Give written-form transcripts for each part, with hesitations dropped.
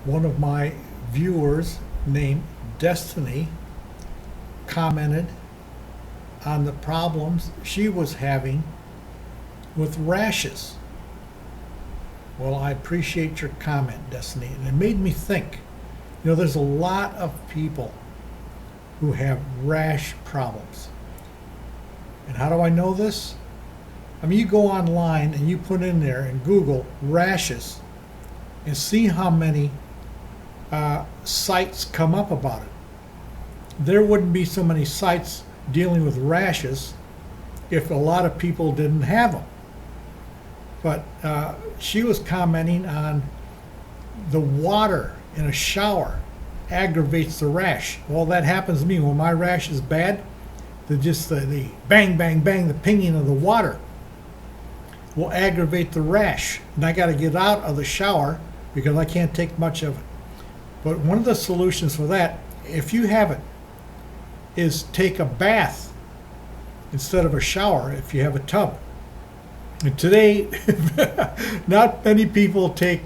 one of my viewers named Destiny commented on the problems she was having with rashes. Well, I appreciate your comment, Destiny, and it made me think. There's a lot of people who have rash problems. And how do I know this? I mean, you go online and you put in there and Google rashes and see how many sites come up about it. There wouldn't be so many sites dealing with rashes if a lot of people didn't have them. But she was commenting on the water in a shower aggravates the rash. Well, that happens to me when my rash is bad. The bang, bang, bang, the pinging of the water will aggravate the rash. And I got to get out of the shower because I can't take much of it. But one of the solutions for that, if you have it, is take a bath instead of a shower if you have a tub. And today, not many people take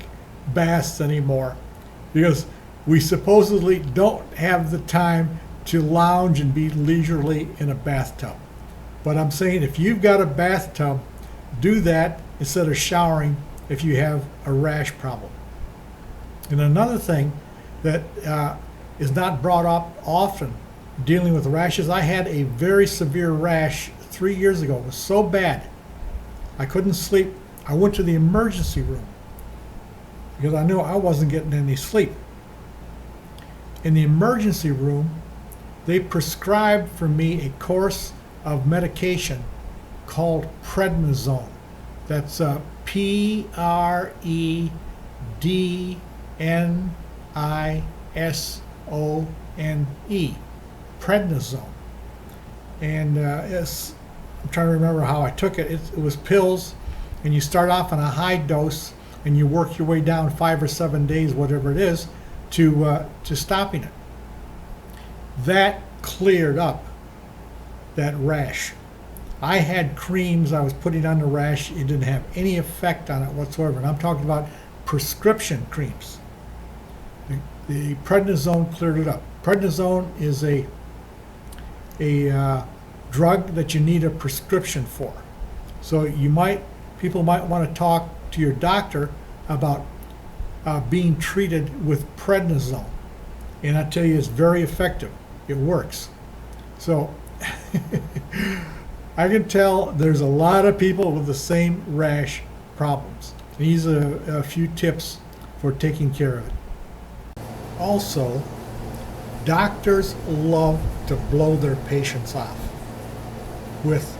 baths anymore because we supposedly don't have the time to lounge and be leisurely in a bathtub. But I'm saying if you've got a bathtub, do that instead of showering if you have a rash problem. And another thing that is not brought up often dealing with rashes, I had a very severe rash 3 years ago. It was so bad I couldn't sleep. I went to the emergency room because I knew I wasn't getting any sleep. In the emergency room, they prescribed for me a course of medication called prednisone. That's Prednisone. Prednisone. And I'm trying to remember how I took it. It was pills, and you start off on a high dose, and you work your way down 5 or 7 days, whatever it is, to stopping it. That cleared up that rash. I had creams I was putting on the rash. It didn't have any effect on it whatsoever. And I'm talking about prescription creams. The prednisone cleared it up. Prednisone is a drug that you need a prescription for. So people might want to talk to your doctor about being treated with prednisone. And I tell you, it's very effective. It works. So I can tell there's a lot of people with the same rash problems. These are a few tips for taking care of it. Also, doctors love to blow their patients off with,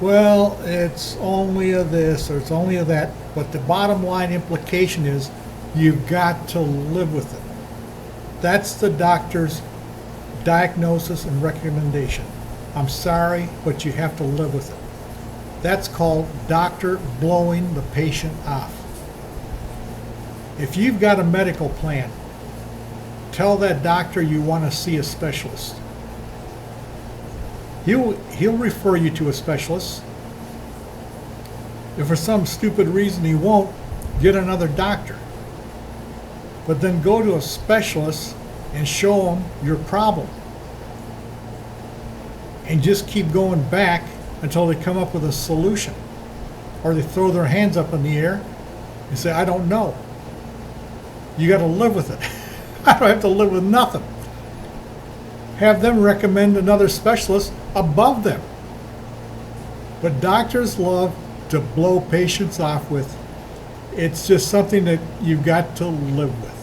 well, it's only a this or it's only a that, but the bottom line implication is you've got to live with it. That's the doctor's diagnosis and recommendation. I'm sorry, but you have to live with it. That's called doctor blowing the patient off. If you've got a medical plan, tell that doctor you want to see a specialist. He'll refer you to a specialist. If for some stupid reason he won't, get another doctor. But then go to a specialist and show him your problem. And just keep going back until they come up with a solution. Or they throw their hands up in the air and say, I don't know. You got to live with it. I don't have to live with nothing. Have them recommend another specialist above them. But doctors love to blow patients off with. It's just something that you've got to live with.